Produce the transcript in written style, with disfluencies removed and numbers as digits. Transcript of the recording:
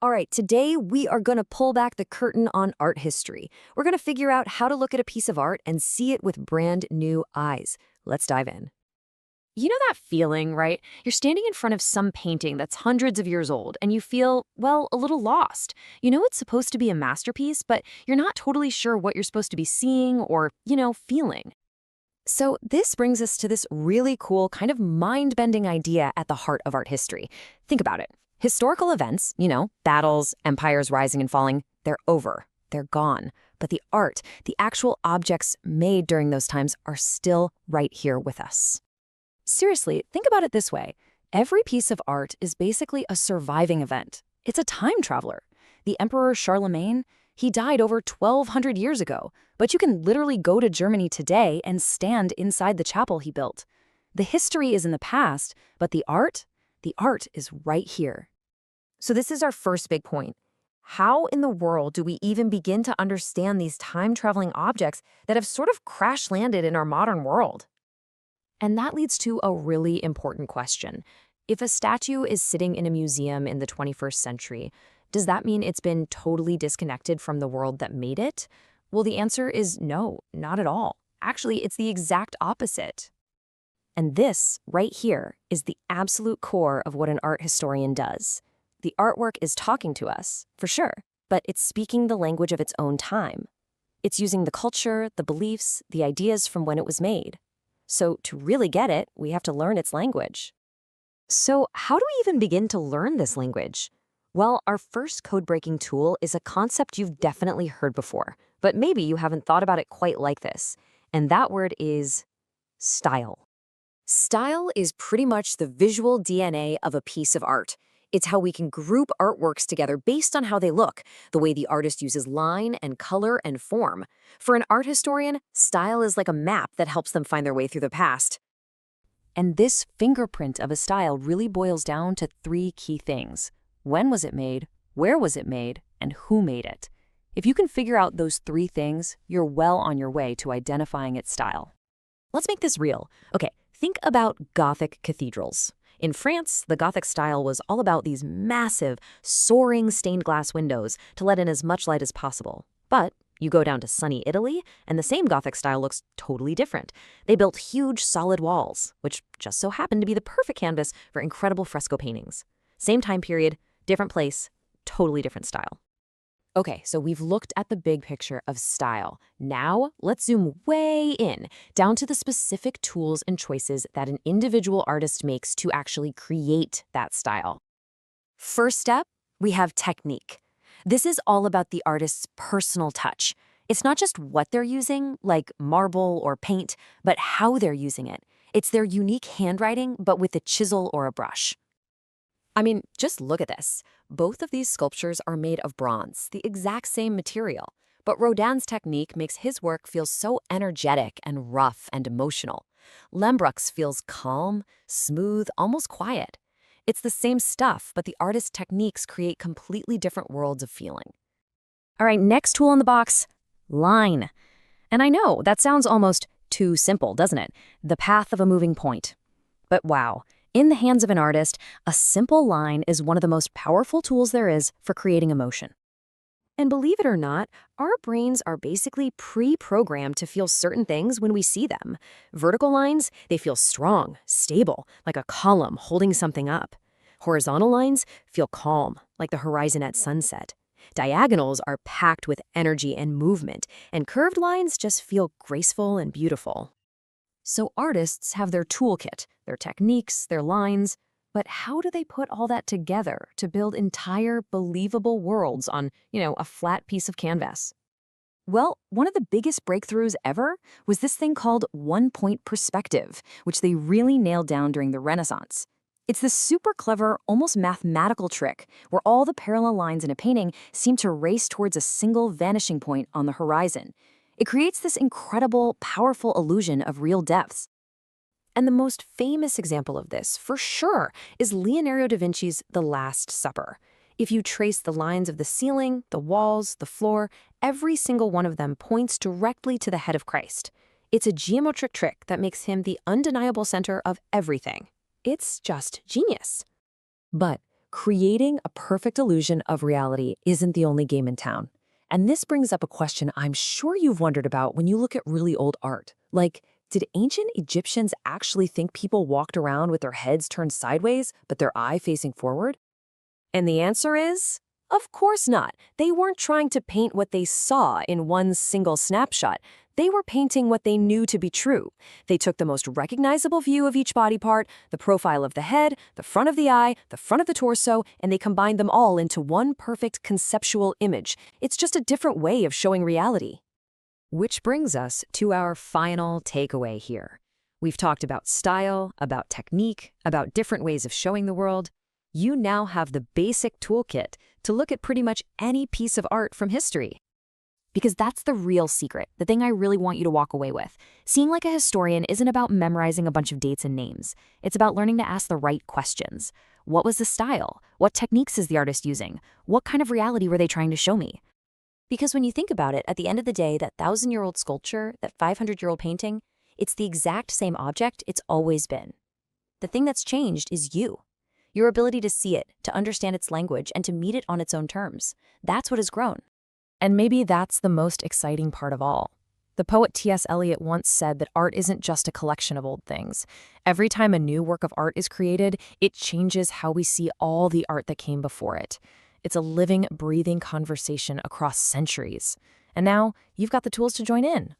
All right, today we are going to pull back the curtain on art history. We're going to figure out how to look at a piece of art and see it with brand new eyes. Let's dive in. You know that feeling, right? You're standing in front of some painting that's hundreds of years old and you feel, well, a little lost. You know it's supposed to be a masterpiece, but you're not totally sure what you're supposed to be seeing or, feeling. So this brings us to this really cool kind of mind-bending idea at the heart of art history. Think about it. Historical events, battles, empires rising and falling, they're over. They're gone. But the art, the actual objects made during those times are still right here with us. Seriously, think about it this way. Every piece of art is basically a surviving event. It's a time traveler. The Emperor Charlemagne, he died over 1,200 years ago, but you can literally go to Germany today and stand inside the chapel he built. The history is in the past, but the art is right here. So this is our first big point. How in the world do we even begin to understand these time-traveling objects that have sort of crash-landed in our modern world? And that leads to a really important question. If a statue is sitting in a museum in the 21st century, does that mean it's been totally disconnected from the world that made it? Well, the answer is no, not at all. Actually, it's the exact opposite. And this, right here, is the absolute core of what an art historian does. The artwork is talking to us, for sure, but it's speaking the language of its own time. It's using the culture, the beliefs, the ideas from when it was made. So to really get it, we have to learn its language. So how do we even begin to learn this language? Well, our first code-breaking tool is a concept you've definitely heard before, but maybe you haven't thought about it quite like this. And that word is style. Style is pretty much the visual DNA of a piece of art. It's how we can group artworks together based on how they look, the way the artist uses line and color and form. For an art historian, style is like a map that helps them find their way through the past. And this fingerprint of a style really boils down to three key things. When was it made? Where was it made? And who made it? If you can figure out those three things, you're well on your way to identifying its style. Let's make this real. Okay, think about Gothic cathedrals. In France, the Gothic style was all about these massive, soaring stained glass windows to let in as much light as possible. But you go down to sunny Italy, and the same Gothic style looks totally different. They built huge, solid walls, which just so happened to be the perfect canvas for incredible fresco paintings. Same time period, different place, totally different style. Okay, so we've looked at the big picture of style. Now, let's zoom way in, down to the specific tools and choices that an individual artist makes to actually create that style. First step, we have technique. This is all about the artist's personal touch. It's not just what they're using, like marble or paint, but how they're using it. It's their unique handwriting, but with a chisel or a brush. I mean, just look at this. Both of these sculptures are made of bronze, the exact same material. But Rodin's technique makes his work feel so energetic and rough and emotional. Lembruck's feels calm, smooth, almost quiet. It's the same stuff, but the artist's techniques create completely different worlds of feeling. All right, next tool in the box, line. And I know, that sounds almost too simple, doesn't it? The path of a moving point. But wow. In the hands of an artist, a simple line is one of the most powerful tools there is for creating emotion. And believe it or not, our brains are basically pre-programmed to feel certain things when we see them. Vertical lines, they feel strong, stable, like a column holding something up. Horizontal lines feel calm, like the horizon at sunset. Diagonals are packed with energy and movement, and curved lines just feel graceful and beautiful. So artists have their toolkit, their techniques, their lines, but how do they put all that together to build entire, believable worlds on, a flat piece of canvas? Well, one of the biggest breakthroughs ever was this thing called one-point perspective, which they really nailed down during the Renaissance. It's this super clever, almost mathematical trick where all the parallel lines in a painting seem to race towards a single vanishing point on the horizon. It creates this incredible, powerful illusion of real depths. And the most famous example of this, for sure, is Leonardo da Vinci's The Last Supper. If you trace the lines of the ceiling, the walls, the floor, every single one of them points directly to the head of Christ. It's a geometric trick that makes him the undeniable center of everything. It's just genius. But creating a perfect illusion of reality isn't the only game in town. And this brings up a question I'm sure you've wondered about when you look at really old art. Like, did ancient Egyptians actually think people walked around with their heads turned sideways, but their eye facing forward? And the answer is, of course not. They weren't trying to paint what they saw in one single snapshot. They were painting what they knew to be true. They took the most recognizable view of each body part, the profile of the head, the front of the eye, the front of the torso, and they combined them all into one perfect conceptual image. It's just a different way of showing reality. Which brings us to our final takeaway here. We've talked about style, about technique, about different ways of showing the world. You now have the basic toolkit to look at pretty much any piece of art from history. Because that's the real secret, the thing I really want you to walk away with. Seeing like a historian isn't about memorizing a bunch of dates and names. It's about learning to ask the right questions. What was the style? What techniques is the artist using? What kind of reality were they trying to show me? Because when you think about it, at the end of the day, that 1,000-year-old sculpture, that 500-year-old painting, it's the exact same object it's always been. The thing that's changed is you. Your ability to see it, to understand its language, and to meet it on its own terms. That's what has grown. And maybe that's the most exciting part of all. The poet T.S. Eliot once said that art isn't just a collection of old things. Every time a new work of art is created, it changes how we see all the art that came before it. It's a living, breathing conversation across centuries. And now, you've got the tools to join in.